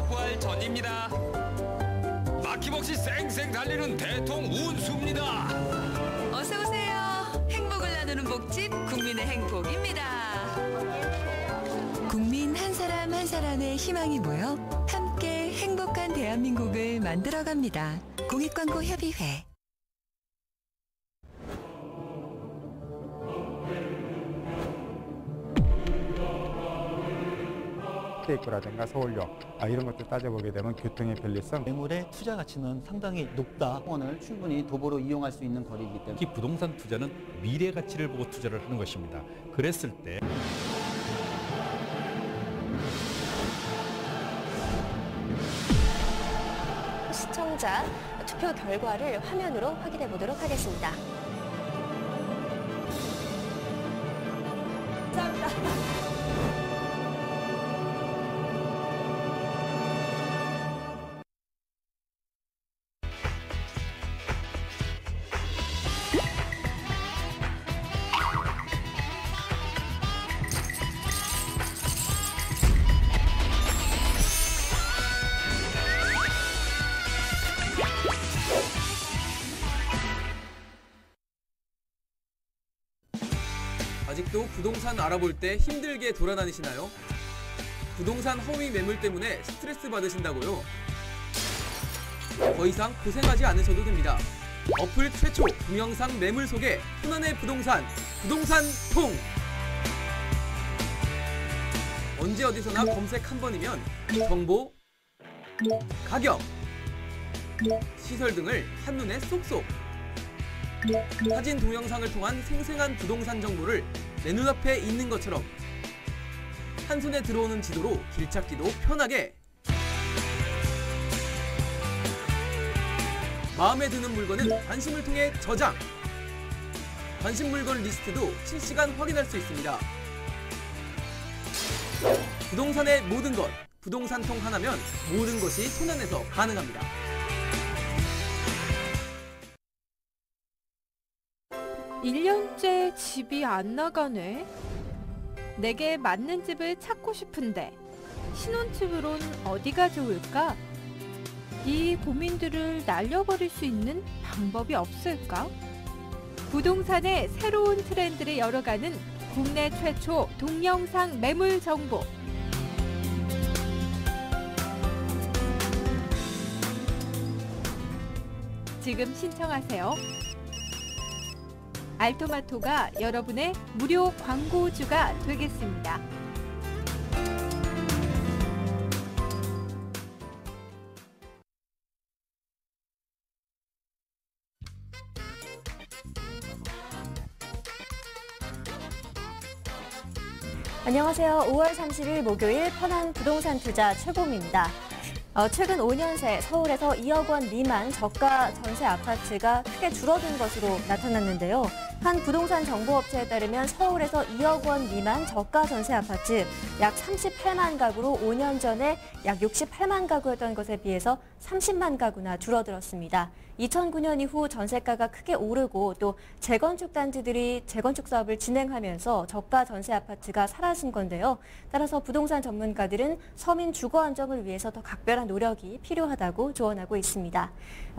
부활 전입니다. 막힘없이 쌩쌩 달리는 대통 운수입니다. 어서 오세요. 행복을 나누는 복집 국민의 행복입니다. 국민 한 사람 한 사람의 희망이 모여 함께 행복한 대한민국을 만들어갑니다. 공익광고협의회. 케이크라든가 서울역 이런 것들 따져보게 되면 교통의 편리성, 매물의 투자 가치는 상당히 높다. 원을 충분히 도보로 이용할 수 있는 거리이기 때문에 특히 부동산 투자는 미래 가치를 보고 투자를 하는 것입니다. 그랬을 때 시청자 투표 결과를 화면으로 확인해 보도록 하겠습니다. 감사합니다. 아직도 부동산 알아볼 때 힘들게 돌아다니시나요? 부동산 허위 매물 때문에 스트레스 받으신다고요? 더 이상 고생하지 않으셔도 됩니다. 어플 최초 동영상 매물 소개 손안의 부동산, 부동산통! 언제 어디서나 검색 한 번이면 정보, 가격, 시설 등을 한눈에 쏙쏙! 사진 동영상을 통한 생생한 부동산 정보를 내 눈앞에 있는 것처럼 한 손에 들어오는 지도로 길 찾기도 편하게 마음에 드는 물건은 관심을 통해 저장 관심 물건 리스트도 실시간 확인할 수 있습니다. 부동산의 모든 것 부동산통 하나면 모든 것이 손안에서 가능합니다. (1년째) 집이 안 나가네. 내게 맞는 집을 찾고 싶은데 신혼집으론 어디가 좋을까? 이 고민들을 날려버릴 수 있는 방법이 없을까? 부동산의 새로운 트렌드를 열어가는 국내 최초 동영상 매물 정보. 지금 신청하세요. 알토마토가 여러분의 무료 광고주가 되겠습니다. 안녕하세요. 5월 30일 목요일 편한 부동산 투자 최고입니다. 최근 5년 새 서울에서 2억 원 미만 저가 전세 아파트가 크게 줄어든 것으로 나타났는데요. 한 부동산 정보업체에 따르면 서울에서 2억 원 미만 저가 전세 아파트 약 38만 가구로 5년 전에 약 68만 가구였던 것에 비해서 30만 가구나 줄어들었습니다. 2009년 이후 전세가가 크게 오르고 또 재건축 단지들이 재건축 사업을 진행하면서 저가 전세 아파트가 사라진 건데요. 따라서 부동산 전문가들은 서민 주거 안정을 위해서 더 각별한 노력이 필요하다고 조언하고 있습니다.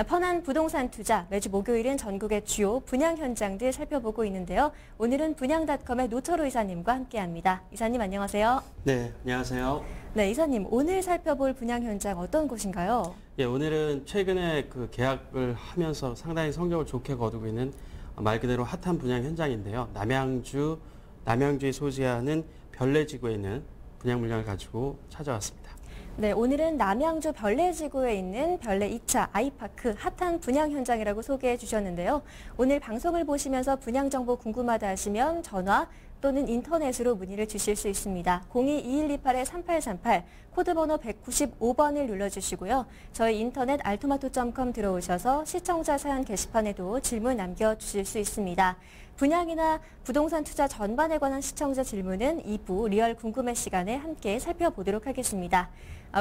편한 부동산 투자 매주 목요일은 전국의 주요 분양 현장들 살펴보고 있는데요. 오늘은 분양닷컴의 노철우 이사님과 함께합니다. 이사님 안녕하세요. 네, 안녕하세요. 네, 이사님 오늘 살펴볼 분양 현장 어떤 곳인가요? 예, 오늘은 최근에 계약을 하면서 상당히 성적을 좋게 거두고 있는 말 그대로 핫한 분양 현장인데요. 남양주에 소재하는 별내지구에 있는 분양 물량을 가지고 찾아왔습니다. 네, 오늘은 남양주 별내지구에 있는 별내 2차 아이파크 핫한 분양 현장이라고 소개해 주셨는데요. 오늘 방송을 보시면서 분양 정보 궁금하다 하시면 전화 또는 인터넷으로 문의를 주실 수 있습니다. 02-2128-3838 코드번호 195번을 눌러주시고요. 저희 인터넷 알토마토.com 들어오셔서 시청자 사연 게시판에도 질문 남겨주실 수 있습니다. 분양이나 부동산 투자 전반에 관한 시청자 질문은 2부 리얼 궁금해 시간에 함께 살펴보도록 하겠습니다.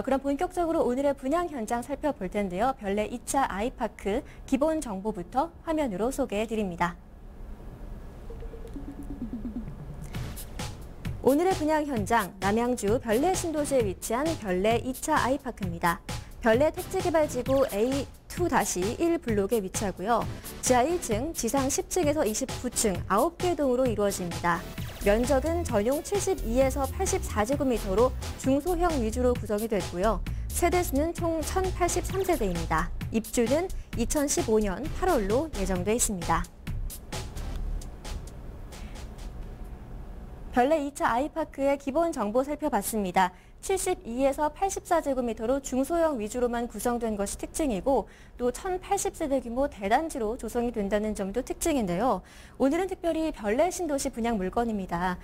그럼 본격적으로 오늘의 분양 현장 살펴볼 텐데요. 별내 2차 아이파크 기본 정보부터 화면으로 소개해 드립니다. 오늘의 분양 현장, 남양주 별내 신도시에 위치한 별내 2차 아이파크입니다. 별내 택지개발지구 A2-1 블록에 위치하고요. 지하 1층, 지상 10층에서 29층 9개 동으로 이루어집니다. 면적은 전용 72에서 84제곱미터로 중소형 위주로 구성이 됐고요. 세대수는 총 1083세대입니다. 입주는 2015년 8월로 예정돼 있습니다. 별내 2차 아이파크의 기본 정보 살펴봤습니다. 72에서 84제곱미터로 중소형 위주로만 구성된 것이 특징이고 또 1080세대 규모 대단지로 조성이 된다는 점도 특징인데요. 오늘은 특별히 별내 신도시 분양 물건입니다.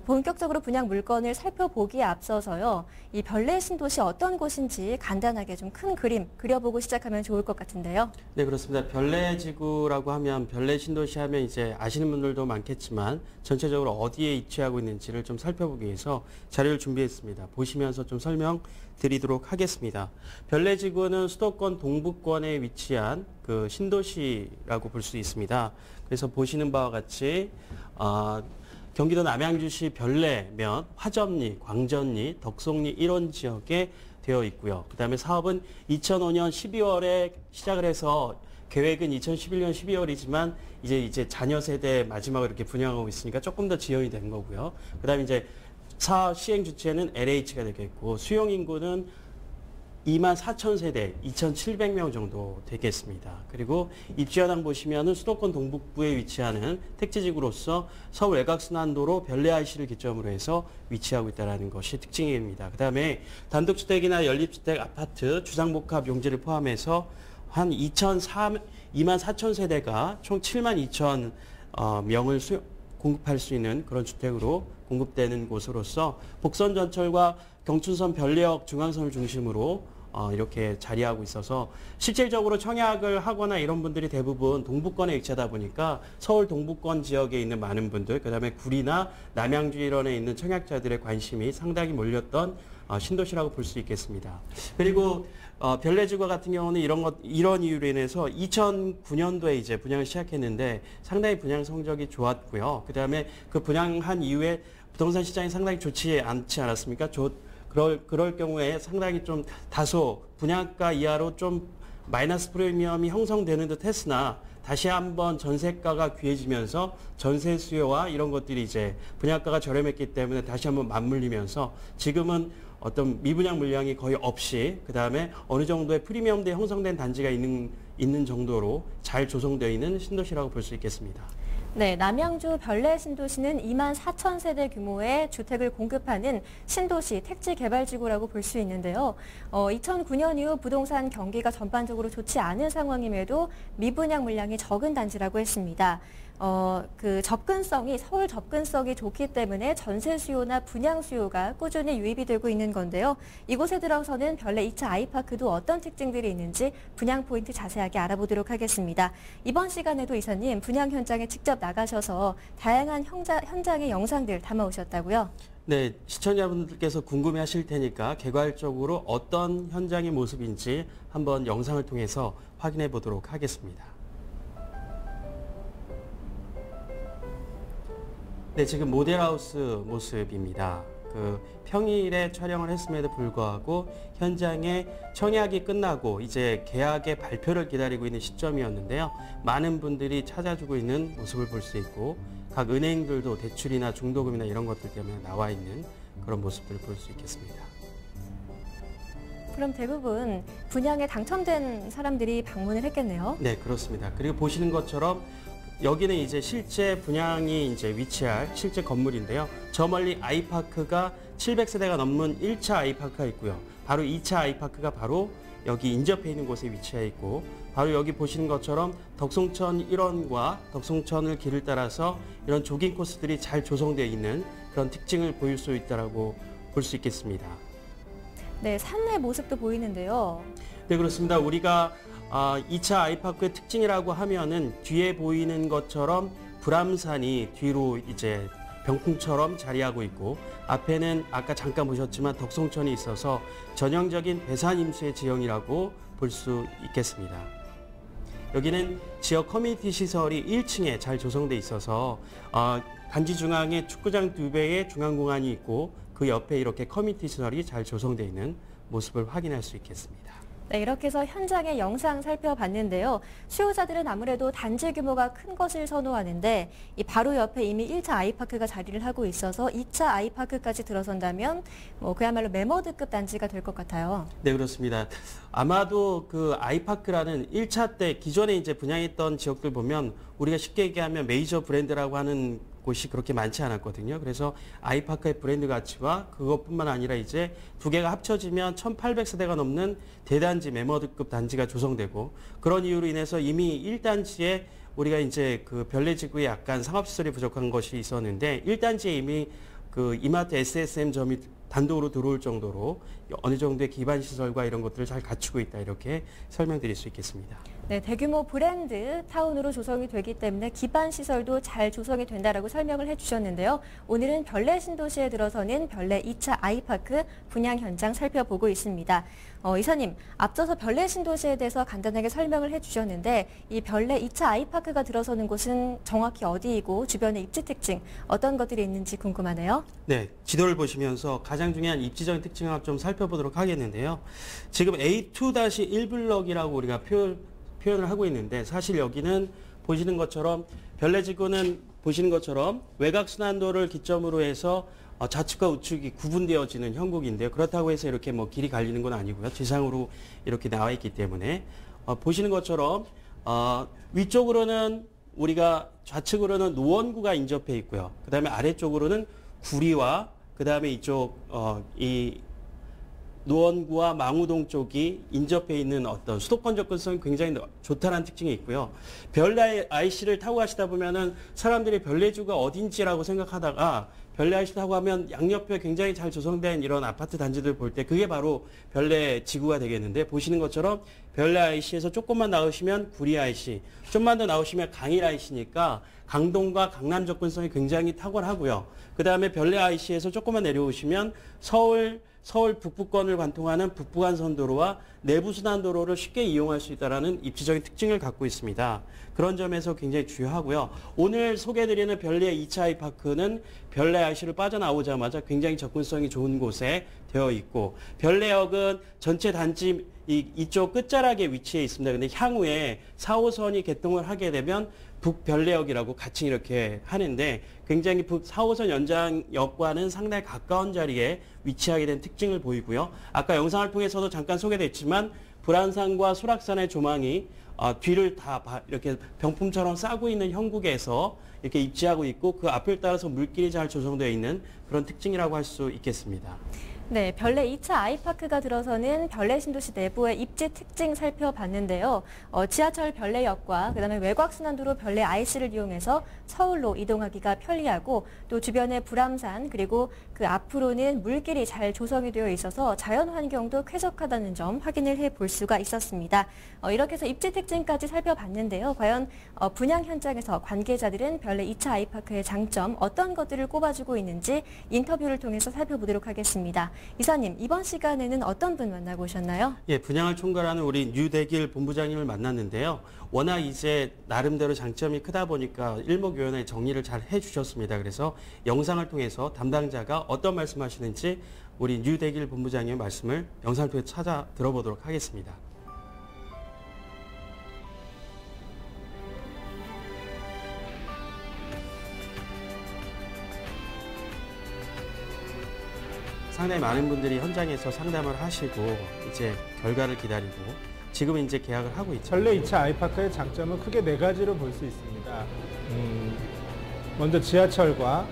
본격적으로 분양 물건을 살펴보기에 앞서서요. 이 별내 신도시 어떤 곳인지 간단하게 좀 큰 그림 그려보고 시작하면 좋을 것 같은데요. 네, 그렇습니다. 별내 지구라고 하면 별내 신도시 하면 이제 아시는 분들도 많겠지만 전체적으로 어디에 위치하고 있는지를 좀 살펴보기 위해서 자료를 준비했습니다. 보시면서 좀 설명드리도록 하겠습니다. 별내 지구는 수도권 동북권에 위치한 그 신도시라고 볼 수 있습니다. 그래서 보시는 바와 같이 경기도 남양주시 별내면 화점리, 광전리, 덕송리 이런 지역에 되어 있고요. 그다음에 사업은 2005년 12월에 시작을 해서 계획은 2011년 12월이지만 이제 자녀 세대 마지막으로 이렇게 분양하고 있으니까 조금 더 지연이 된 거고요. 그다음에 이제 사업 시행 주체는 LH가 되겠고 수용 인구는 24,000세대, 2,700명 정도 되겠습니다. 그리고 입지 현황 보시면은 수도권 동북부에 위치하는 택지지구로서 서울 외곽순환도로 별내 IC를 기점으로 해서 위치하고 있다는 것이 특징입니다. 그다음에 단독주택이나 연립주택, 아파트, 주상복합 용지를 포함해서 한 24,000세대가 총 72,000명을 공급할 수 있는 그런 주택으로 공급되는 곳으로서 복선전철과 경춘선 별내역 중앙선을 중심으로 이렇게 자리하고 있어서 실질적으로 청약을 하거나 이런 분들이 대부분 동북권에 위치하다 보니까 서울 동북권 지역에 있는 많은 분들, 그다음에 구리나 남양주 일원에 있는 청약자들의 관심이 상당히 몰렸던 신도시라고 볼 수 있겠습니다. 그리고 별내지구 같은 경우는 이런 이유로 인해서 2009년도에 이제 분양을 시작했는데 상당히 분양 성적이 좋았고요. 그다음에 그 분양한 이후에 부동산 시장이 상당히 좋지 않지 않았습니까? 그럴 경우에 상당히 좀 다소 분양가 이하로 좀 마이너스 프리미엄이 형성되는 듯 했으나 다시 한번 전세가가 귀해지면서 전세 수요와 이런 것들이 이제 분양가가 저렴했기 때문에 다시 한번 맞물리면서 지금은 어떤 미분양 물량이 거의 없이 그다음에 어느 정도의 프리미엄대 형성된 단지가 있는 정도로 잘 조성되어 있는 신도시라고 볼 수 있겠습니다. 네, 남양주 별내 신도시는 24,000세대 규모의 주택을 공급하는 신도시 택지개발지구라고 볼 수 있는데요. 2009년 이후 부동산 경기가 전반적으로 좋지 않은 상황임에도 미분양 물량이 적은 단지라고 했습니다. 서울 접근성이 좋기 때문에 전세 수요나 분양 수요가 꾸준히 유입이 되고 있는 건데요. 이곳에 들어서는 별내 2차 아이파크도 어떤 특징들이 있는지 분양 포인트 자세하게 알아보도록 하겠습니다. 이번 시간에도 이사님 분양 현장에 직접 나가셔서 다양한 현장의 영상들 담아오셨다고요? 네, 시청자분들께서 궁금해하실 테니까 개괄적으로 어떤 현장의 모습인지 한번 영상을 통해서 확인해 보도록 하겠습니다. 네, 지금 모델하우스 모습입니다. 평일에 촬영을 했음에도 불구하고 현장에 청약이 끝나고 이제 계약의 발표를 기다리고 있는 시점이었는데요. 많은 분들이 찾아주고 있는 모습을 볼 수 있고 각 은행들도 대출이나 중도금이나 이런 것들 때문에 나와 있는 그런 모습들을 볼 수 있겠습니다. 그럼 대부분 분양에 당첨된 사람들이 방문을 했겠네요. 네, 그렇습니다. 그리고 보시는 것처럼 여기는 이제 실제 분양이 이제 위치할 실제 건물인데요. 저 멀리 아이파크가 700세대가 넘는 1차 아이파크가 있고요. 바로 2차 아이파크가 바로 여기 인접해 있는 곳에 위치해 있고 바로 여기 보시는 것처럼 덕송천 1원과 덕송천을 길을 따라서 이런 조깅 코스들이 잘 조성되어 있는 그런 특징을 보일 수 있다고 볼 수 있겠습니다. 네, 산내 모습도 보이는데요. 네, 그렇습니다. 우리가 2차 아이파크의 특징이라고 하면은 뒤에 보이는 것처럼 불암산이 뒤로 이제 병풍처럼 자리하고 있고 앞에는 아까 잠깐 보셨지만 덕송천이 있어서 전형적인 배산 임수의 지형이라고 볼 수 있겠습니다. 여기는 지역 커뮤니티 시설이 1층에 잘 조성돼 있어서 단지 중앙에 축구장 2배의 중앙공간이 있고 그 옆에 이렇게 커뮤니티 시설이 잘 조성돼 있는 모습을 확인할 수 있겠습니다. 네, 이렇게 해서 현장의 영상 살펴봤는데요. 수요자들은 아무래도 단지 규모가 큰 것을 선호하는데 이 바로 옆에 이미 1차 아이파크가 자리를 하고 있어서 2차 아이파크까지 들어선다면 그야말로 메머드급 단지가 될 것 같아요. 네, 그렇습니다. 아마도 그 아이파크라는 1차 때 기존에 이제 분양했던 지역들 보면 우리가 쉽게 얘기하면 메이저 브랜드라고 하는 곳이 그렇게 많지 않았거든요. 그래서 아이파크의 브랜드 가치와 그것뿐만 아니라 이제 두 개가 합쳐지면 1,800세대가 넘는 대단지 메머드급 단지가 조성되고 그런 이유로 인해서 이미 1단지에 우리가 이제 그 별내지구에 약간 상업시설이 부족한 것이 있었는데 1단지에 이미 그 이마트 SSM점이 단독으로 들어올 정도로 어느 정도의 기반 시설과 이런 것들을 잘 갖추고 있다 이렇게 설명드릴 수 있겠습니다. 네, 대규모 브랜드 타운으로 조성이 되기 때문에 기반 시설도 잘 조성이 된다라고 설명을 해주셨는데요. 오늘은 별내 신도시에 들어서는 별내 2차 아이파크 분양 현장 살펴보고 있습니다. 이사님, 앞서서 별내 신도시에 대해서 간단하게 설명을 해주셨는데 이 별내 2차 아이파크가 들어서는 곳은 정확히 어디이고 주변의 입지 특징 어떤 것들이 있는지 궁금하네요. 네, 지도를 보시면서 가장 중요한 입지적인 특징을 좀 살펴보도록 하겠는데요. 지금 A2-1블럭이라고 우리가 표현을 하고 있는데 사실 여기는 보시는 것처럼 별내지구는 보시는 것처럼 외곽순환도를 기점으로 해서 좌측과 우측이 구분되어지는 형국인데요. 그렇다고 해서 이렇게 뭐 길이 갈리는 건 아니고요. 지상으로 이렇게 나와 있기 때문에 보시는 것처럼 위쪽으로는 우리가 좌측으로는 노원구가 인접해 있고요. 그 다음에 아래쪽으로는 구리와 그 다음에 이쪽 이 노원구와 망우동 쪽이 인접해 있는 어떤 수도권 접근성이 굉장히 좋다는 특징이 있고요. 별내 IC를 타고 가시다 보면은 사람들이 별내지구가 어딘지라고 생각하다가 별내 IC 타고 가면 양옆에 굉장히 잘 조성된 이런 아파트 단지들 볼 때 그게 바로 별내 지구가 되겠는데 보시는 것처럼 별내 IC에서 조금만 나오시면 구리 IC, 좀만 더 나오시면 강일 IC니까 강동과 강남 접근성이 굉장히 탁월하고요. 그 다음에 별내 IC에서 조금만 내려오시면 서울 북부권을 관통하는 북부간선도로와 내부순환도로를 쉽게 이용할 수 있다는 입지적인 특징을 갖고 있습니다. 그런 점에서 굉장히 주요하고요. 오늘 소개해드리는 별내 2차 아이파크는 별내 IC를 빠져나오자마자 굉장히 접근성이 좋은 곳에 되어 있고 별내역은 전체 단지 이쪽 끝자락에 위치해 있습니다. 근데 향후에 4호선이 개통을 하게 되면 북별내역이라고 같이 이렇게 하는데 굉장히 4호선 연장역과는 상당히 가까운 자리에 위치하게 된 특징을 보이고요. 아까 영상을 통해서도 잠깐 소개됐지만 불안산과 설악산의 조망이 뒤를 다 이렇게 병풍처럼 싸고 있는 형국에서 이렇게 입지하고 있고 그 앞을 따라서 물길이 잘 조성되어 있는 그런 특징이라고 할 수 있겠습니다. 네, 별내 2차 아이파크가 들어서는 별내 신도시 내부의 입지 특징 살펴봤는데요. 지하철 별내역과 그다음에 외곽순환도로 별내 IC를 이용해서 서울로 이동하기가 편리하고 또 주변에 불암산 그리고 그 앞으로는 물길이 잘 조성이 되어 있어서 자연환경도 쾌적하다는 점 확인을 해볼 수가 있었습니다. 이렇게 해서 입지 특징까지 살펴봤는데요. 과연 분양 현장에서 관계자들은 별내 2차 아이파크의 장점 어떤 것들을 꼽아주고 있는지 인터뷰를 통해서 살펴보도록 하겠습니다. 이사님, 이번 시간에는 어떤 분 만나고 오셨나요? 예, 분양을 총괄하는 우리 류대길 본부장님을 만났는데요. 워낙 이제 나름대로 장점이 크다 보니까 일목요연하게 정리를 잘 해주셨습니다. 그래서 영상을 통해서 담당자가 어떤 말씀하시는지 우리 류대길 본부장님의 말씀을 영상을 통해 찾아 들어보도록 하겠습니다. 상당히 많은 분들이 현장에서 상담을 하시고 이제 결과를 기다리고 지금 이제 계약을 하고 있죠. 별내 2차 아이파크의 장점은 크게 4가지로 볼 수 있습니다. 먼저 지하철과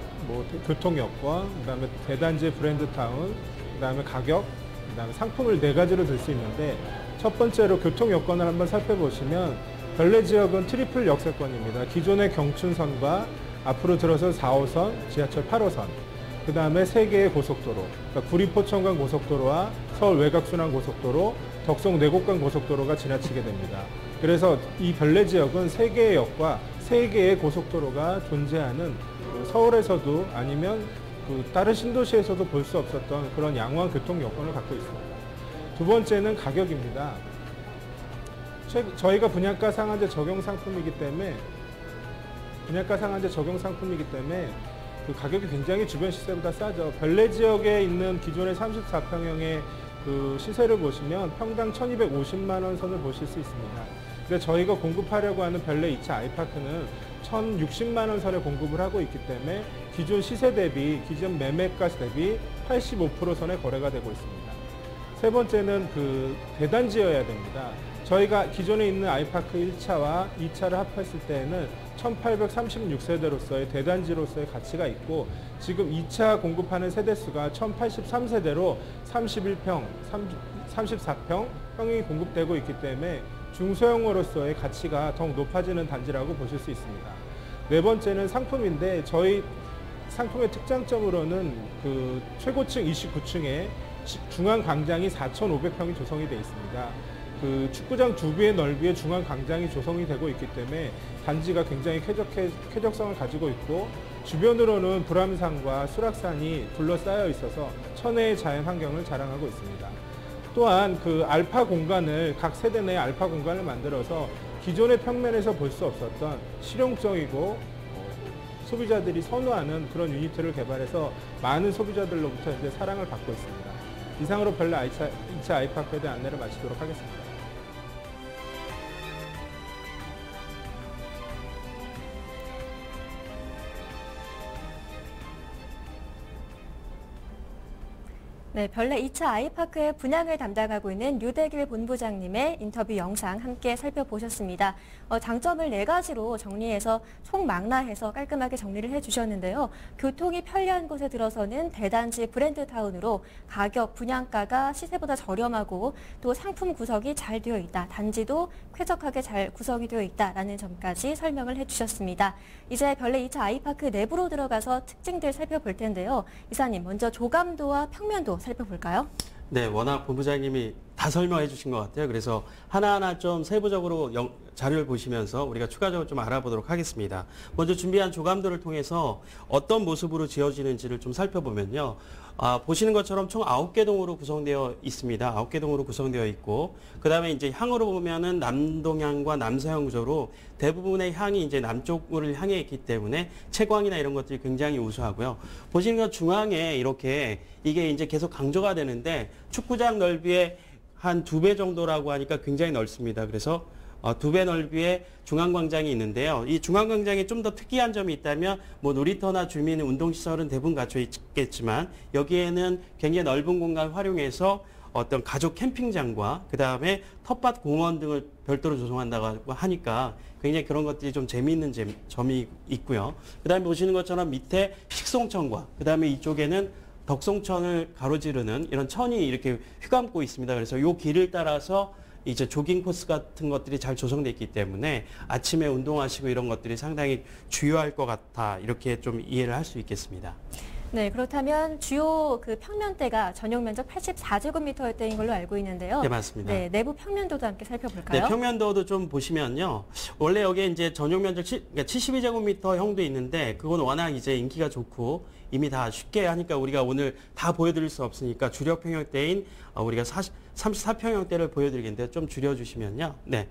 교통여건, 그다음에 대단지 브랜드타운, 그다음에 가격, 그다음에 상품을 4가지로 들 수 있는데 첫 번째로 교통여건을 한번 살펴보시면 별내 지역은 트리플 역세권입니다. 기존의 경춘선과 앞으로 들어서 4호선, 지하철 8호선, 그 다음에 3개의 고속도로, 그러니까 구리포천간 고속도로와 서울 외곽순환 고속도로, 덕송 내곡간 고속도로가 지나치게 됩니다. 그래서 이 별내 지역은 3개의 역과 3개의 고속도로가 존재하는 서울에서도 아니면 다른 신도시에서도 볼 수 없었던 그런 양호한 교통 여건을 갖고 있습니다. 두 번째는 가격입니다. 저희가 분양가 상한제 적용 상품이기 때문에 그 가격이 굉장히 주변 시세보다 싸죠. 별내 지역에 있는 기존의 34평형의 그 시세를 보시면 평당 1,250만 원 선을 보실 수 있습니다. 근데 저희가 공급하려고 하는 별내 2차 아이파크는 1,060만 원 선에 공급을 하고 있기 때문에 기존 시세 대비, 기존 매매가 대비 85% 선에 거래가 되고 있습니다. 세 번째는 그 대단지여야 됩니다. 저희가 기존에 있는 아이파크 1차와 2차를 합했을 때에는 1836세대로서의 대단지로서의 가치가 있고 지금 2차 공급하는 세대수가 1083세대로 31평, 34평 평이 공급되고 있기 때문에 중소형으로서의 가치가 더욱 높아지는 단지라고 보실 수 있습니다. 네 번째는 상품인데 저희 상품의 특장점으로는 그 최고층 29층에 중앙 광장이 4,500평이 조성이 되어 있습니다. 그 축구장 2배의 넓이의 중앙 광장이 조성이 되고 있기 때문에 단지가 굉장히 쾌적성을 가지고 있고 주변으로는 불암산과 수락산이 둘러싸여 있어서 천혜의 자연 환경을 자랑하고 있습니다. 또한 그 알파 공간을 각 세대 내 알파 공간을 만들어서 기존의 평면에서 볼 수 없었던 실용적이고 소비자들이 선호하는 그런 유니트를 개발해서 많은 소비자들로부터 이제 사랑을 받고 있습니다. 이상으로 별내 2차 아이파크에 대한 안내를 마치도록 하겠습니다. 네, 별내 2차 아이파크의 분양을 담당하고 있는 류대길 본부장님의 인터뷰 영상 함께 살펴보셨습니다. 장점을 4가지로 정리해서 총망라해서 깔끔하게 정리를 해주셨는데요. 교통이 편리한 곳에 들어서는 대단지 브랜드타운으로 가격, 분양가가 시세보다 저렴하고 또 상품 구성이 잘 되어 있다. 단지도 쾌적하게 잘 구성이 되어 있다라는 점까지 설명을 해주셨습니다. 이제 별내 2차 아이파크 내부로 들어가서 특징들 살펴볼 텐데요. 이사님, 먼저 조감도와 평면도 살펴볼까요? 네, 워낙 본부장님이 다 설명해 주신 것 같아요. 그래서 하나하나 좀 세부적으로 자료를 보시면서 우리가 추가적으로 좀 알아보도록 하겠습니다. 먼저 준비한 조감도를 통해서 어떤 모습으로 지어지는지를 좀 살펴보면요. 보시는 것처럼 총 9개 동으로 구성되어 있습니다. 9개 동으로 구성되어 있고, 그 다음에 이제 향으로 보면은 남동향과 남서향 구조로 대부분의 향이 이제 남쪽을 향해 있기 때문에 채광이나 이런 것들이 굉장히 우수하고요. 보시는 것 중앙에 이렇게 이게 이제 계속 강조가 되는데 축구장 넓이의 한 2배 정도라고 하니까 굉장히 넓습니다. 그래서 2배 넓이의 중앙광장이 있는데요. 이 중앙광장에 좀 더 특이한 점이 있다면 뭐 놀이터나 주민 운동시설은 대부분 갖춰 있겠지만 여기에는 굉장히 넓은 공간을 활용해서 어떤 가족 캠핑장과 그 다음에 텃밭 공원 등을 별도로 조성한다고 하니까 굉장히 그런 것들이 좀 재미있는 점이 있고요. 그 다음에 보시는 것처럼 밑에 식송천과 그 다음에 이쪽에는 덕송천을 가로지르는 이런 천이 이렇게 휘감고 있습니다. 그래서 이 길을 따라서 이제 조깅 코스 같은 것들이 잘 조성되어 있기 때문에 아침에 운동하시고 이런 것들이 상당히 주요할 것 같아 이렇게 좀 이해를 할 수 있겠습니다. 네, 그렇다면 주요 그 평면대가 전용 면적 84제곱미터대인 걸로 알고 있는데요. 네, 맞습니다. 네, 내부 평면도도 함께 살펴볼까요? 네, 평면도도 좀 보시면요. 원래 여기에 이제 전용 면적 72제곱미터 형도 있는데 그건 워낙 이제 인기가 좋고 이미 다 쉽게 하니까 우리가 오늘 다 보여드릴 수 없으니까 주력 평형대인 우리가 34평형대를 보여드리겠는데 좀 줄여주시면요. 네.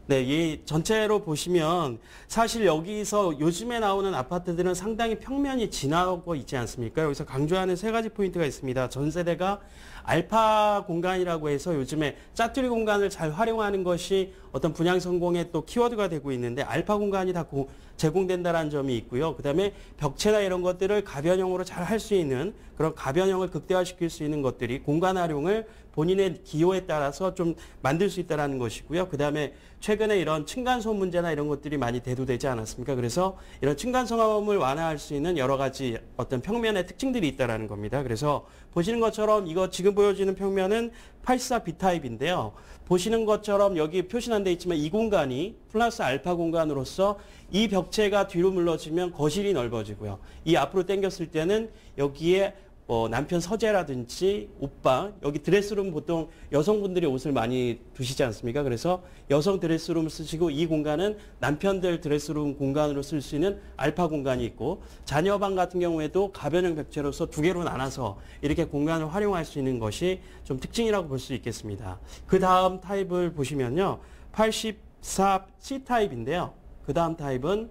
네, 이 전체로 보시면 사실 여기서 요즘에 나오는 아파트들은 상당히 평면이 진하고 있지 않습니까? 여기서 강조하는 3가지 포인트가 있습니다. 전 세대가 알파 공간이라고 해서 요즘에 짜투리 공간을 잘 활용하는 것이 어떤 분양 성공의 또 키워드가 되고 있는데 알파 공간이 다 제공된다는 점이 있고요. 그다음에 벽체나 이런 것들을 가변형으로 잘 할 수 있는 그런 가변형을 극대화시킬 수 있는 것들이 공간 활용을 본인의 기호에 따라서 좀 만들 수 있다는 것이고요. 그다음에 최근에 이런 층간소음 문제나 이런 것들이 많이 대두되지 않았습니까? 그래서 이런 층간소음을 완화할 수 있는 여러 가지 어떤 평면의 특징들이 있다는 겁니다. 그래서 보시는 것처럼 이거 지금 보여지는 평면은 84 B타입인데요. 보시는 것처럼 여기 표시는 안 돼 있지만 이 공간이 플러스 알파 공간으로서 이 벽체가 뒤로 물러지면 거실이 넓어지고요. 이 앞으로 당겼을 때는 여기에 남편 서재라든지 옷방, 여기 드레스룸 보통 여성분들이 옷을 많이 두시지 않습니까? 그래서 여성 드레스룸을 쓰시고 이 공간은 남편들 드레스룸 공간으로 쓸 수 있는 알파 공간이 있고 자녀방 같은 경우에도 가변형 벽체로서 2개로 나눠서 이렇게 공간을 활용할 수 있는 것이 좀 특징이라고 볼 수 있겠습니다. 그 다음 타입을 보시면요. 84 C타입인데요. 그 다음 타입은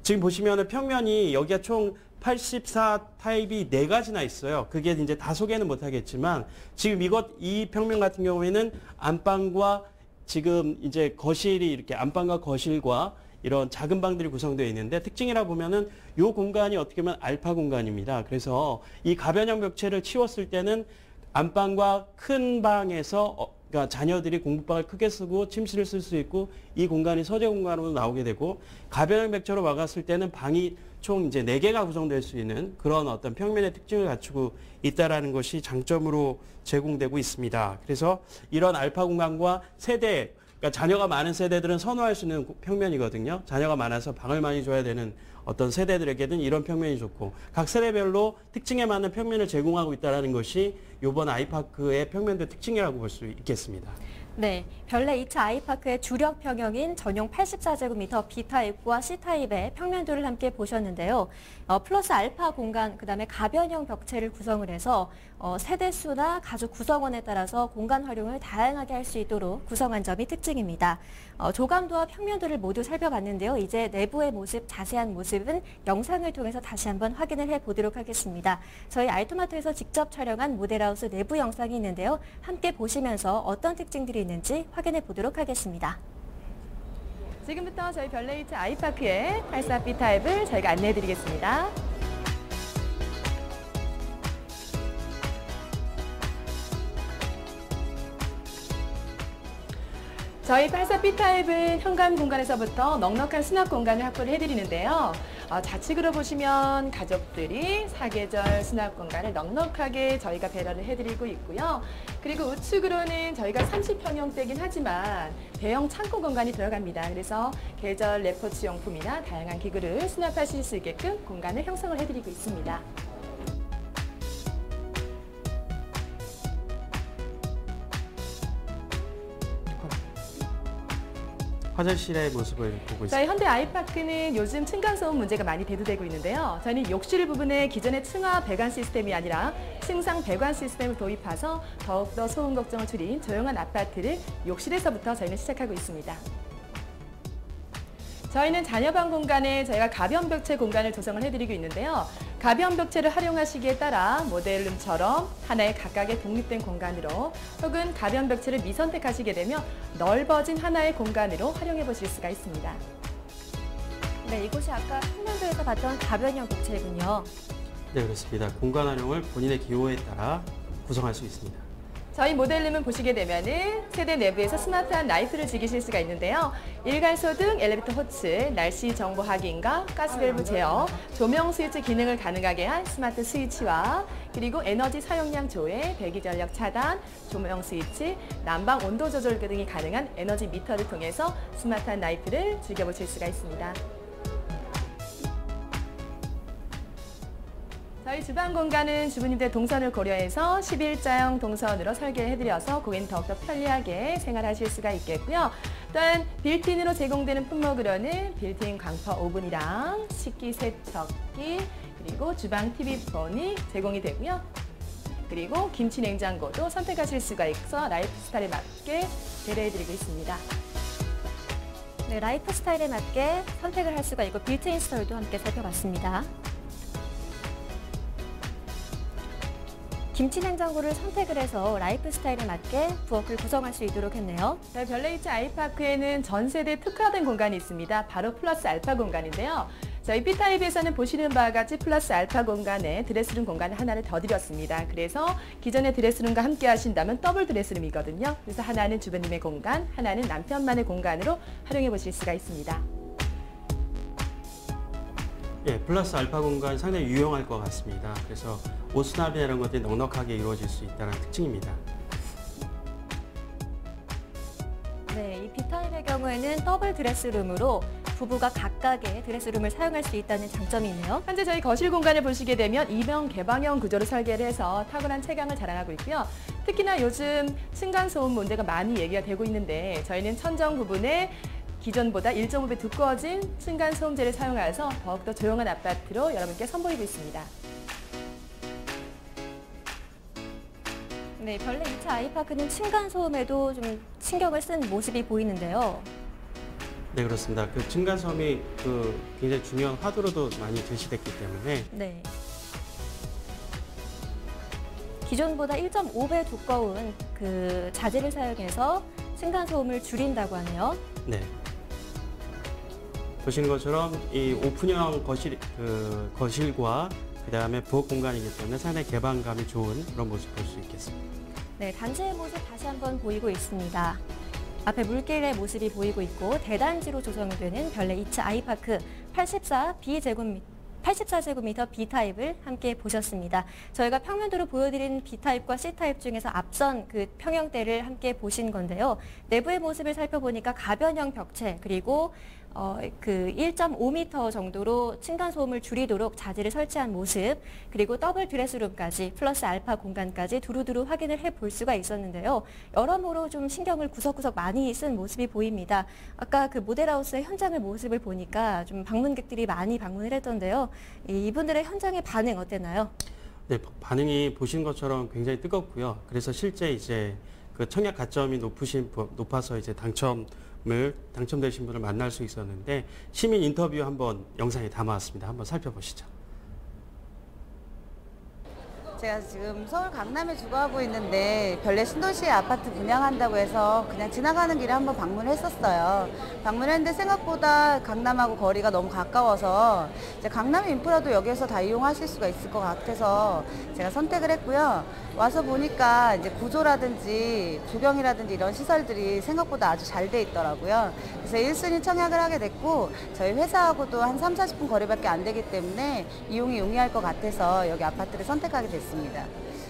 지금 보시면은 평면이 여기가 총 84 타입이 4가지나 있어요. 그게 이제 다 소개는 못하겠지만 지금 이 평면 같은 경우에는 안방과 지금 이제 거실이 이렇게 안방과 거실과 이런 작은 방들이 구성되어 있는데 특징이라 보면은 이 공간이 어떻게 보면 알파 공간입니다. 그래서 이 가변형 벽체를 치웠을 때는 안방과 큰 방에서 그러니까 자녀들이 공부방을 크게 쓰고 침실을 쓸 수 있고 이 공간이 서재 공간으로 나오게 되고 가변형 벽체로 막았을 때는 방이 총 이제 4개가 구성될 수 있는 그런 어떤 평면의 특징을 갖추고 있다라는 것이 장점으로 제공되고 있습니다. 그래서 이런 알파 공간과 세대, 그러니까 자녀가 많은 세대들은 선호할 수 있는 평면이거든요. 자녀가 많아서 방을 많이 줘야 되는 어떤 세대들에게는 이런 평면이 좋고 각 세대별로 특징에 맞는 평면을 제공하고 있다는 것이 이번 아이파크의 평면도 특징이라고 볼 수 있겠습니다. 네, 별내 2차 아이파크의 주력 평형인 전용 84제곱미터 B타입과 C타입의 평면도를 함께 보셨는데요. 플러스 알파 공간, 그다음에 가변형 벽체를 구성을 해서 세대수나 가족 구성원에 따라서 공간 활용을 다양하게 할 수 있도록 구성한 점이 특징입니다. 조감도와 평면도를 모두 살펴봤는데요. 이제 내부의 모습, 자세한 모습은 영상을 통해서 다시 한번 확인을 해보도록 하겠습니다. 저희 알토마토에서 직접 촬영한 모델하우스 내부 영상이 있는데요. 함께 보시면서 어떤 특징들이 있는지 확인해 보도록 하겠습니다. 지금부터 저희 별내 2차 아이파크의 84B 타입을 저희가 안내해 드리겠습니다. 저희 84B 타입은 현관 공간에서부터 넉넉한 수납 공간을 확보를 해드리는데요. 좌측으로 보시면 가족들이 사계절 수납 공간을 넉넉하게 저희가 배려를 해드리고 있고요. 그리고 우측으로는 저희가 30평형대긴 하지만 대형 창고 공간이 들어갑니다. 그래서 계절 레포츠 용품이나 다양한 기구를 수납하실 수 있게끔 공간을 형성을 해드리고 있습니다. 화장실의 모습을 보고 있습니다. 저희 현대 아이파크는 요즘 층간소음 문제가 많이 대두되고 있는데요. 저희는 욕실 부분에 기존의 층하 배관 시스템이 아니라 층상 배관 시스템을 도입해서 더욱더 소음 걱정을 줄인 조용한 아파트를 욕실에서부터 저희는 시작하고 있습니다. 저희는 자녀방 공간에 저희가 가변 벽체 공간을 조성을 해드리고 있는데요. 가변 벽체를 활용하시기에 따라 모델룸처럼 하나의 각각의 독립된 공간으로 혹은 가변 벽체를 미선택하시게 되면 넓어진 하나의 공간으로 활용해 보실 수가 있습니다. 네, 이곳이 아까 평면도에서 봤던 가변형 벽체이군요. 네, 그렇습니다. 공간 활용을 본인의 기호에 따라 구성할 수 있습니다. 저희 모델룸은 보시게 되면은 세대 내부에서 스마트한 라이프를 즐기실 수가 있는데요. 일괄소등, 엘리베이터 호출, 날씨 정보 확인과 가스밸브 제어, 조명 스위치 기능을 가능하게 한 스마트 스위치와 그리고 에너지 사용량 조회, 배기 전력 차단, 조명 스위치, 난방 온도 조절 등이 가능한 에너지 미터를 통해서 스마트한 라이프를 즐겨보실 수가 있습니다. 저희 주방 공간은 주부님들 동선을 고려해서 11자형 동선으로 설계해드려서 고객님 더욱더 편리하게 생활하실 수가 있겠고요. 또한 빌트인으로 제공되는 품목으로는 빌트인 광파 오븐이랑 식기세척기 그리고 주방 TV폰이 제공이 되고요. 그리고 김치 냉장고도 선택하실 수가 있어 라이프 스타일에 맞게 배려해드리고 있습니다. 네, 라이프 스타일에 맞게 선택을 할 수가 있고 빌트인 스토어도 함께 살펴봤습니다. 김치 냉장고를 선택을 해서 라이프 스타일에 맞게 부엌을 구성할 수 있도록 했네요. 저희 별내 2차 아이파크에는 전 세대 특화된 공간이 있습니다. 바로 플러스 알파 공간인데요. 저희 B타입에서는 보시는 바와 같이 플러스 알파 공간에 드레스룸 공간을 하나를 더 드렸습니다. 그래서 기존의 드레스룸과 함께 하신다면 더블 드레스룸이거든요. 그래서 하나는 주부님의 공간, 하나는 남편만의 공간으로 활용해 보실 수가 있습니다. 예, 플러스 알파 공간 상당히 유용할 것 같습니다. 그래서 옷 수납이나 이런 것들이 넉넉하게 이루어질 수 있다는 특징입니다. 네, 이 B타입의 경우에는 더블 드레스룸으로 부부가 각각의 드레스룸을 사용할 수 있다는 장점이 있네요. 현재 저희 거실 공간을 보시게 되면 이명 개방형 구조로 설계를 해서 탁월한 채광을 자랑하고 있고요. 특히나 요즘 층간소음 문제가 많이 얘기가 되고 있는데 저희는 천정 부분에 기존보다 1.5배 두꺼워진 층간소음제를 사용해서 더욱더 조용한 아파트로 여러분께 선보이고 있습니다. 네, 별내 2차 아이파크는 층간소음에도 좀 신경을 쓴 모습이 보이는데요. 네, 그렇습니다. 그 층간소음이 굉장히 중요한 화두로도 많이 제시됐기 때문에 네. 기존보다 1.5배 두꺼운 그 자재를 사용해서 층간소음을 줄인다고 하네요. 네. 보시는 것처럼 이 오픈형 거실과 그다음에 부엌 공간이기 때문에 상당히 개방감이 좋은 그런 모습 볼 수 있겠습니다. 네, 단지의 모습 다시 한번 보이고 있습니다. 앞에 물길의 모습이 보이고 있고 대단지로 조성되는 별내 2차 아이파크 84제곱미터 B타입을 함께 보셨습니다. 저희가 평면도로 보여드린 B타입과 C타입 중에서 앞선 그 평형대를 함께 보신 건데요. 내부의 모습을 살펴보니까 가변형 벽체 그리고 그 1.5m 정도로 층간소음을 줄이도록 자재를 설치한 모습, 그리고 더블 드레스룸까지 플러스 알파 공간까지 두루두루 확인을 해볼 수가 있었는데요. 여러모로 좀 신경을 구석구석 많이 쓴 모습이 보입니다. 아까 그 모델하우스의 현장의 모습을 보니까 좀 방문객들이 많이 방문을 했던데요. 이분들의 현장의 반응 어땠나요? 네, 반응이 보신 것처럼 굉장히 뜨겁고요. 그래서 실제 이제 그 청약 가점이 높아서 이제 당첨되신 분을 만날 수 있었는데 시민 인터뷰 한번 영상에 담아왔습니다. 한번 살펴보시죠. 제가 지금 서울 강남에 주거하고 있는데 별내 신도시 아파트 분양한다고 해서 그냥 지나가는 길에 한번 방문했었어요. 방문했는데 생각보다 강남하고 거리가 너무 가까워서 이제 강남 인프라도 여기에서 다 이용하실 수가 있을 것 같아서 제가 선택을 했고요. 와서 보니까 이제 구조라든지 조경이라든지 이런 시설들이 생각보다 아주 잘 돼 있더라고요. 그래서 1순위 청약을 하게 됐고 저희 회사하고도 한 3-40분 거리밖에 안 되기 때문에 이용이 용이할 것 같아서 여기 아파트를 선택하게 됐습니다.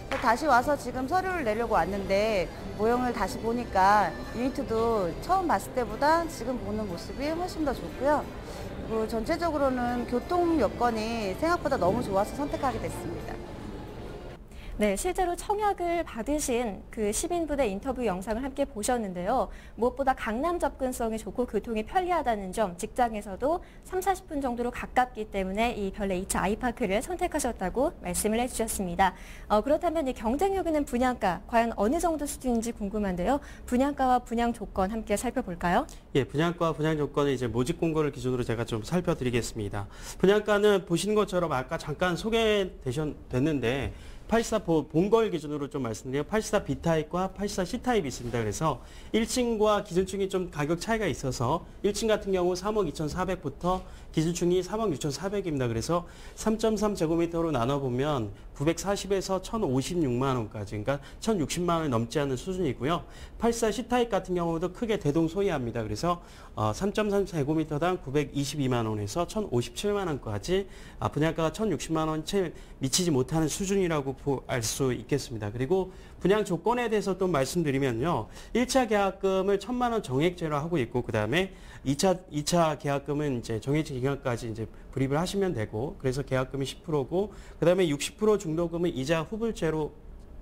다시 와서 지금 서류를 내려고 왔는데 모형을 다시 보니까 유니트도 처음 봤을 때보다 지금 보는 모습이 훨씬 더 좋고요. 그리고 전체적으로는 교통 여건이 생각보다 너무 좋아서 선택하게 됐습니다. 네, 실제로 청약을 받으신 그 시민분의 인터뷰 영상을 함께 보셨는데요. 무엇보다 강남 접근성이 좋고 교통이 편리하다는 점, 직장에서도 3-40분 정도로 가깝기 때문에 이 별내 2차 아이파크를 선택하셨다고 말씀을 해주셨습니다. 그렇다면 이 경쟁력 있는 분양가, 과연 어느 정도 수준인지 궁금한데요. 분양가와 분양 조건 함께 살펴볼까요? 예, 분양가와 분양 조건은 이제 모집 공고를 기준으로 제가 좀 살펴드리겠습니다. 분양가는 보시는 것처럼 아까 잠깐 소개됐는데 84 본걸 기준으로 좀 말씀드리면 84 B타입과 84 C타입이 있습니다. 그래서 1층과 기준층이 좀 가격 차이가 있어서 1층 같은 경우 3억 2,400부터 기준층이 3억 6,400입니다. 그래서 3.3제곱미터로 나눠보면 940에서 1,056만 원까지, 그러니까 1,060만 원이 넘지 않는 수준이고요. 84 C타입 같은 경우도 크게 대동소이합니다. 그래서 3.3제곱미터당 922만 원에서 1,057만 원까지 분양가가 1,060만 원 채 미치지 못하는 수준이라고 알 수 있겠습니다. 그리고 분양 조건에 대해서 또 말씀드리면요. 1차 계약금을 1,000만 원 정액제로 하고 있고, 그 다음에 2차 계약금은 이제 정해진 기간까지 이제 불입을 하시면 되고, 그래서 계약금이 10%고, 그 다음에 60% 중도금은 이자 후불제로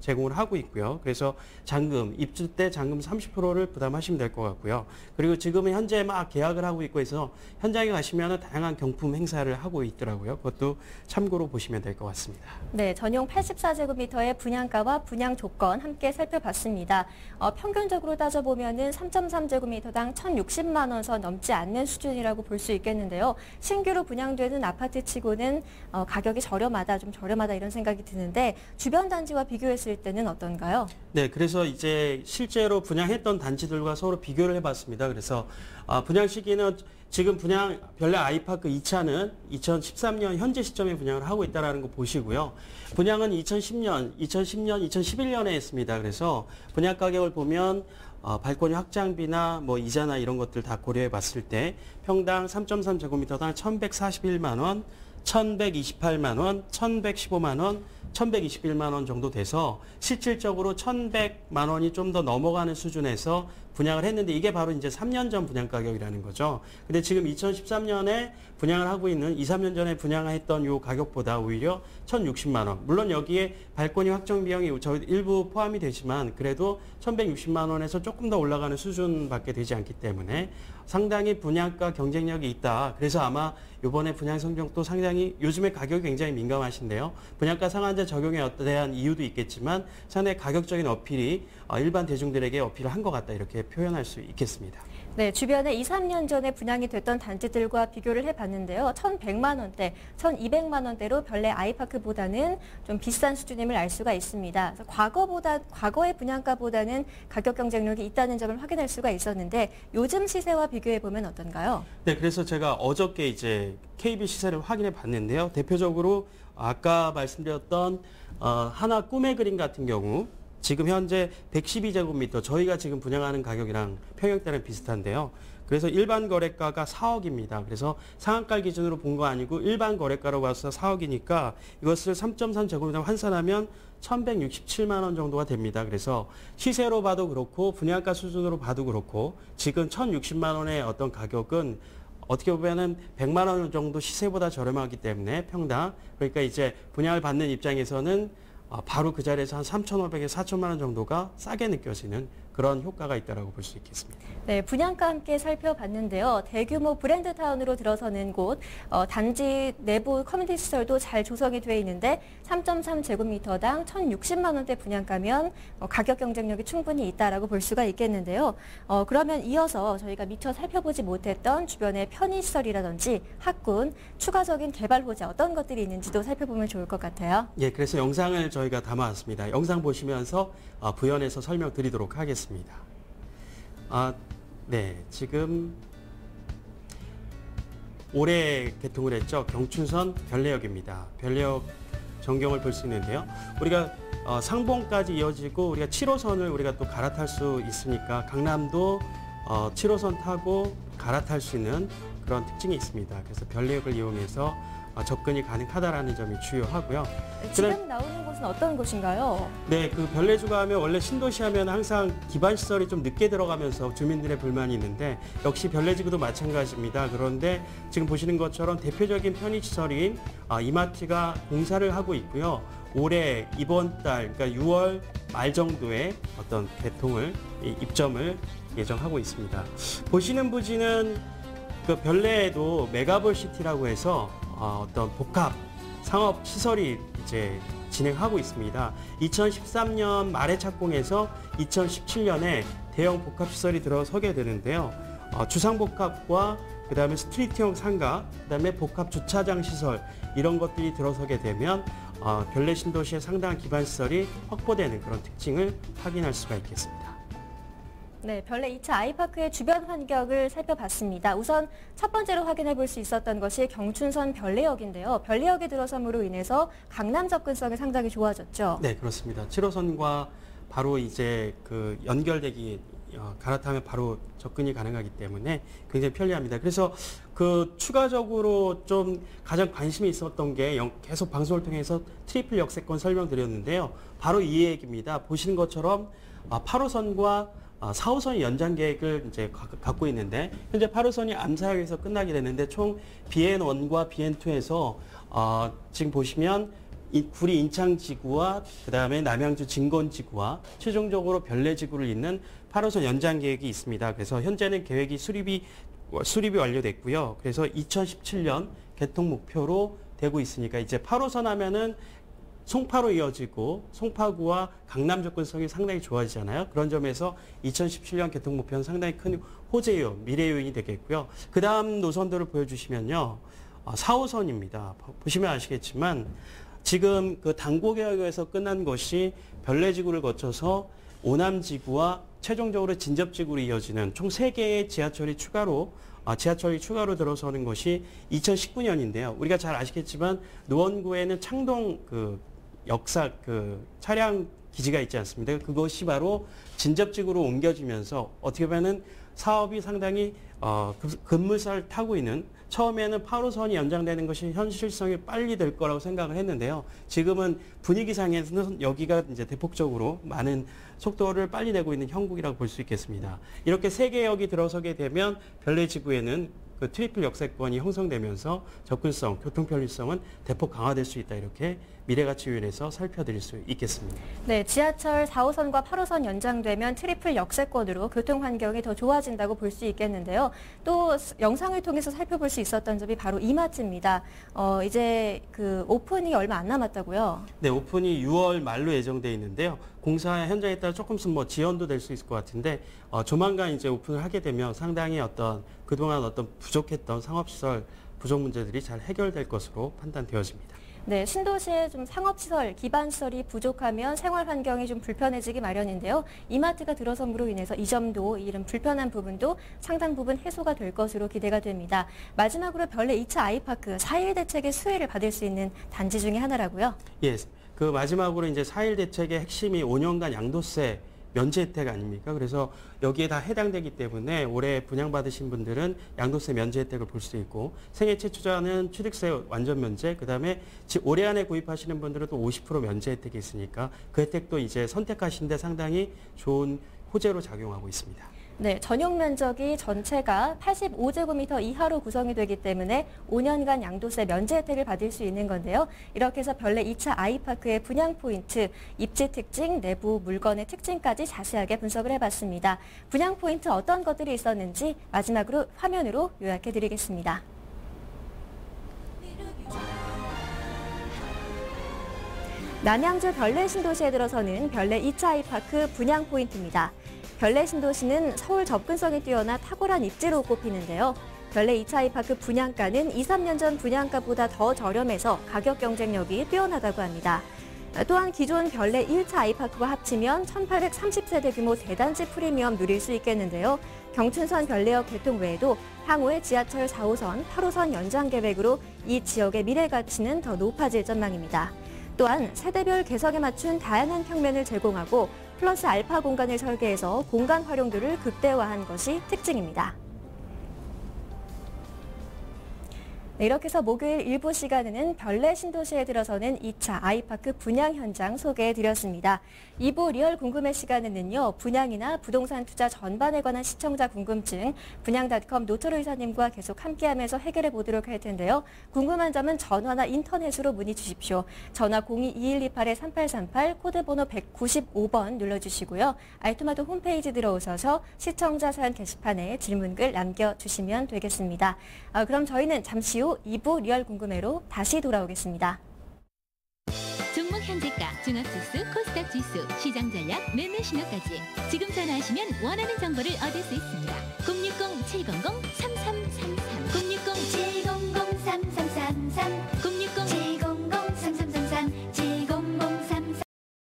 제공을 하고 있고요. 그래서 잔금, 입주 때 잔금 30%를 부담하시면 될 것 같고요. 그리고 지금은 현재 막 계약을 하고 있고 해서 현장에 가시면 다양한 경품 행사를 하고 있더라고요. 그것도 참고로 보시면 될 것 같습니다. 네, 전용 84제곱미터의 분양가와 분양 조건 함께 살펴봤습니다. 평균적으로 따져보면은 3.3제곱미터당 1,060만 원 선 넘지 않는 수준이라고 볼 수 있겠는데요. 신규로 분양되는 아파트 치고는 가격이 저렴하다, 좀 저렴하다 이런 생각이 드는데 별내 단지와 비교했을 때는 어떤가요? 네, 그래서 이제 실제로 분양했던 단지들과 서로 비교를 해봤습니다. 그래서 분양 시기는 지금 별내 아이파크 2차는 2013년 현재 시점에 분양을 하고 있다는 거 보시고요. 분양은 2010년, 2011년에 했습니다. 그래서 분양 가격을 보면 발코니 확장비나 뭐 이자나 이런 것들 다 고려해 봤을 때 평당 3.3제곱미터당 1,141만 원, 1,128만 원, 1,115만 원, 1,121만 원 정도 돼서 실질적으로 1,100만 원이 좀 더 넘어가는 수준에서 분양을 했는데 이게 바로 이제 3년 전 분양 가격이라는 거죠. 근데 지금 2013년에 분양을 하고 있는 2-3년 전에 분양했던 요 가격보다 오히려 1,060만 원. 물론 여기에 발코니 확정 비용이 저희 일부 포함이 되지만 그래도 1,160만 원에서 조금 더 올라가는 수준밖에 되지 않기 때문에 상당히 분양가 경쟁력이 있다. 그래서 아마 이번에 분양 성적도 상당히 상당히 요즘에 가격이 굉장히 민감하신데요. 분양가 상한제 적용에 대한 이유도 있겠지만 상당히 가격적인 어필이 일반 대중들에게 어필을 한 것 같다 이렇게 표현할 수 있겠습니다. 네, 주변에 2, 3년 전에 분양이 됐던 단지들과 비교를 해봤는데요. 1,100만 원대, 1,200만 원대로 별내 아이파크보다는 좀 비싼 수준임을 알 수가 있습니다. 그래서 과거의 분양가보다는 가격 경쟁력이 있다는 점을 확인할 수가 있었는데 요즘 시세와 비교해보면 어떤가요? 네, 그래서 제가 어저께 이제 KB 시세를 확인해 봤는데요. 대표적으로 아까 말씀드렸던 하나 꿈의 그림 같은 경우 지금 현재 112제곱미터 저희가 지금 분양하는 가격이랑 평형대는 비슷한데요. 그래서 일반 거래가가 4억입니다. 그래서 상한가 기준으로 본 거 아니고 일반 거래가로 봐서 4억이니까 이것을 3.3제곱미터 환산하면 1,167만 원 정도가 됩니다. 그래서 시세로 봐도 그렇고 분양가 수준으로 봐도 그렇고 지금 1,060만 원의 어떤 가격은 어떻게 보면은 100만 원 정도 시세보다 저렴하기 때문에 평당 그러니까 이제 분양을 받는 입장에서는 바로 그 자리에서 한 3,500에서 4천만 원 정도가 싸게 느껴지는 그런 효과가 있다고 볼 수 있겠습니다. 네, 분양가 함께 살펴봤는데요. 대규모 브랜드 타운으로 들어서는 곳, 단지 내부 커뮤니티 시설도 잘 조성이 되어 있는데 3.3제곱미터당 1,060만 원대 분양가면 가격 경쟁력이 충분히 있다라고 볼 수가 있겠는데요. 그러면 이어서 저희가 미처 살펴보지 못했던 주변의 편의시설이라든지 학군, 추가적인 개발 호재 어떤 것들이 있는지도 살펴보면 좋을 것 같아요. 예, 그래서 영상을 저희가 담아왔습니다. 영상 보시면서 부연해서 설명드리도록 하겠습니다. 네, 지금 올해 개통을 했죠. 경춘선 별내역입니다. 별내역 전경을 볼 수 있는데요. 우리가 상봉까지 이어지고 우리가 7호선을 우리가 또 갈아탈 수 있으니까 강남도 7호선 타고 갈아탈 수 있는 그런 특징이 있습니다. 그래서 별내역을 이용해서 접근이 가능하다라는 점이 주요하고요. 지금 나오는 곳은 어떤 곳인가요? 네, 그 별내주거 하면 원래 신도시 하면 항상 기반 시설이 좀 늦게 들어가면서 주민들의 불만이 있는데 역시 별내지구도 마찬가지입니다. 그런데 지금 보시는 것처럼 대표적인 편의시설인 이마트가 공사를 하고 있고요. 올해 이번 달, 그러니까 6월 말 정도에 어떤 개통을 입점을 예정하고 있습니다. 보시는 부지는 그 별내에도 메가볼시티라고 해서 어떤 복합 상업 시설이 이제 진행하고 있습니다. 2013년 말에 착공해서 2017년에 대형 복합 시설이 들어서게 되는데요. 주상복합과 그다음에 스트리트형 상가, 그다음에 복합 주차장 시설 이런 것들이 들어서게 되면 별내 신도시의 상당한 기반 시설이 확보되는 그런 특징을 확인할 수가 있겠습니다. 네, 별내 2차 아이파크의 주변 환경을 살펴봤습니다. 우선 첫 번째로 확인해 볼 수 있었던 것이 경춘선 별내역인데요. 별내역에 들어섬으로 인해서 강남 접근성이 상당히 좋아졌죠. 네, 그렇습니다. 7호선과 바로 이제 그 연결되기 갈아타면 바로 접근이 가능하기 때문에 굉장히 편리합니다. 그래서 그 추가적으로 좀 가장 관심이 있었던 게 계속 방송을 통해서 트리플 역세권 설명드렸는데요. 바로 이 얘기입니다. 보시는 것처럼 8호선과 4호선이 연장 계획을 이제 갖고 있는데 현재 8호선이 암사역에서 끝나게 되는데 총 BN1과 BN2에서 지금 보시면 구리 인창지구와 그다음에 남양주 진건지구와 최종적으로 별내지구를 잇는 8호선 연장 계획이 있습니다. 그래서 현재는 계획이 수립이 완료됐고요. 그래서 2017년 개통 목표로 되고 있으니까 이제 8호선 하면은 송파로 이어지고 송파구와 강남 접근성이 상당히 좋아지잖아요. 그런 점에서 2017년 개통 목표는 상당히 큰 호재 요인, 미래 요인이 되겠고요. 그 다음 노선들을 보여주시면요. 4호선입니다. 보시면 아시겠지만 지금 그 당고개혁에서 끝난 것이 별내지구를 거쳐서 오남지구와 최종적으로 진접지구로 이어지는 총 3개의 지하철이 추가로 들어서는 것이 2019년인데요. 우리가 잘 아시겠지만 노원구에는 창동 역사 차량 기지가 있지 않습니까? 그것이 바로 진접지구로 옮겨지면서 어떻게 보면은 사업이 상당히 급물살을 타고 있는 처음에는 8호선이 연장되는 것이 현실성이 빨리 될 거라고 생각을 했는데요. 지금은 분위기상에서는 여기가 이제 대폭적으로 많은 속도를 빨리 내고 있는 형국이라고 볼 수 있겠습니다. 이렇게 3개 역이 들어서게 되면 별내지구에는 그 트리플 역세권이 형성되면서 접근성, 교통 편리성은 대폭 강화될 수 있다 이렇게 미래가치위원회에서 살펴드릴 수 있겠습니다. 네, 지하철 4호선과 8호선 연장되면 트리플 역세권으로 교통 환경이 더 좋아진다고 볼 수 있겠는데요. 또 영상을 통해서 살펴볼 수 있었던 점이 바로 이마트입니다. 이제 그 오픈이 얼마 안 남았다고요? 네, 오픈이 6월 말로 예정돼 있는데요. 공사 현장에 따라 조금씩 지연도 될 수 있을 것 같은데 조만간 이제 오픈을 하게 되면 상당히 그동안 부족했던 상업시설 부족 문제들이 잘 해결될 것으로 판단되어집니다. 네, 신도시에 좀 상업시설, 기반시설이 부족하면 생활 환경이 좀 불편해지기 마련인데요. 이마트가 들어섬으로 인해서 이 점도, 이런 불편한 부분도 상당 부분 해소가 될 것으로 기대가 됩니다. 마지막으로 별내 2차 아이파크 4일 대책의 수혜를 받을 수 있는 단지 중에 하나라고요? 예, 그 마지막으로 이제 4일 대책의 핵심이 5년간 양도세 면제 혜택 아닙니까? 그래서 여기에 다 해당되기 때문에 올해 분양받으신 분들은 양도세 면제 혜택을 볼 수 있고 생애 최초자는 취득세 완전 면제, 그다음에 올해 안에 구입하시는 분들은 또 50% 면제 혜택이 있으니까 그 혜택도 이제 선택하시는데 상당히 좋은 호재로 작용하고 있습니다. 네, 전용 면적이 전체가 85제곱미터 이하로 구성이 되기 때문에 5년간 양도세 면제 혜택을 받을 수 있는 건데요. 이렇게 해서 별내 2차 아이파크의 분양 포인트, 입지 특징, 내부 물건의 특징까지 자세하게 분석을 해봤습니다. 분양 포인트 어떤 것들이 있었는지 마지막으로 화면으로 요약해드리겠습니다. 남양주 별내 신도시에 들어서는 별내 2차 아이파크 분양 포인트입니다. 별내 신도시는 서울 접근성이 뛰어나 탁월한 입지로 꼽히는데요. 별내 2차 아이파크 분양가는 2, 3년 전 분양가보다 더 저렴해서 가격 경쟁력이 뛰어나다고 합니다. 또한 기존 별내 1차 아이파크와 합치면 1830세대 규모 대단지 프리미엄 누릴 수 있겠는데요. 경춘선 별내역 개통 외에도 향후에 지하철 4호선, 8호선 연장 계획으로 이 지역의 미래 가치는 더 높아질 전망입니다. 또한 세대별 개성에 맞춘 다양한 평면을 제공하고 플러스 알파 공간을 설계해서 공간 활용도를 극대화한 것이 특징입니다. 네, 이렇게 해서 목요일 일부 시간에는 별내 신도시에 들어서는 2차 아이파크 분양 현장 소개해드렸습니다. 2부 리얼 궁금해 시간에는요, 분양이나 부동산 투자 전반에 관한 시청자 궁금증, 분양닷컴 노철우 이사님과 계속 함께하면서 해결해 보도록 할 텐데요. 궁금한 점은 전화나 인터넷으로 문의 주십시오. 전화 02-2128-3838, 코드번호 195번 눌러주시고요. 알토마토 홈페이지 들어오셔서 시청자 사연 게시판에 질문글 남겨주시면 되겠습니다. 그럼 저희는 잠시 후 2부 리얼 궁금해로 다시 돌아오겠습니다. 종목 현재가, 종합지수, 코스닥 지수, 시장 전략, 매매 신호까지 지금 전화하시면 원하는 정보를 얻을 수 있습니다. 060-700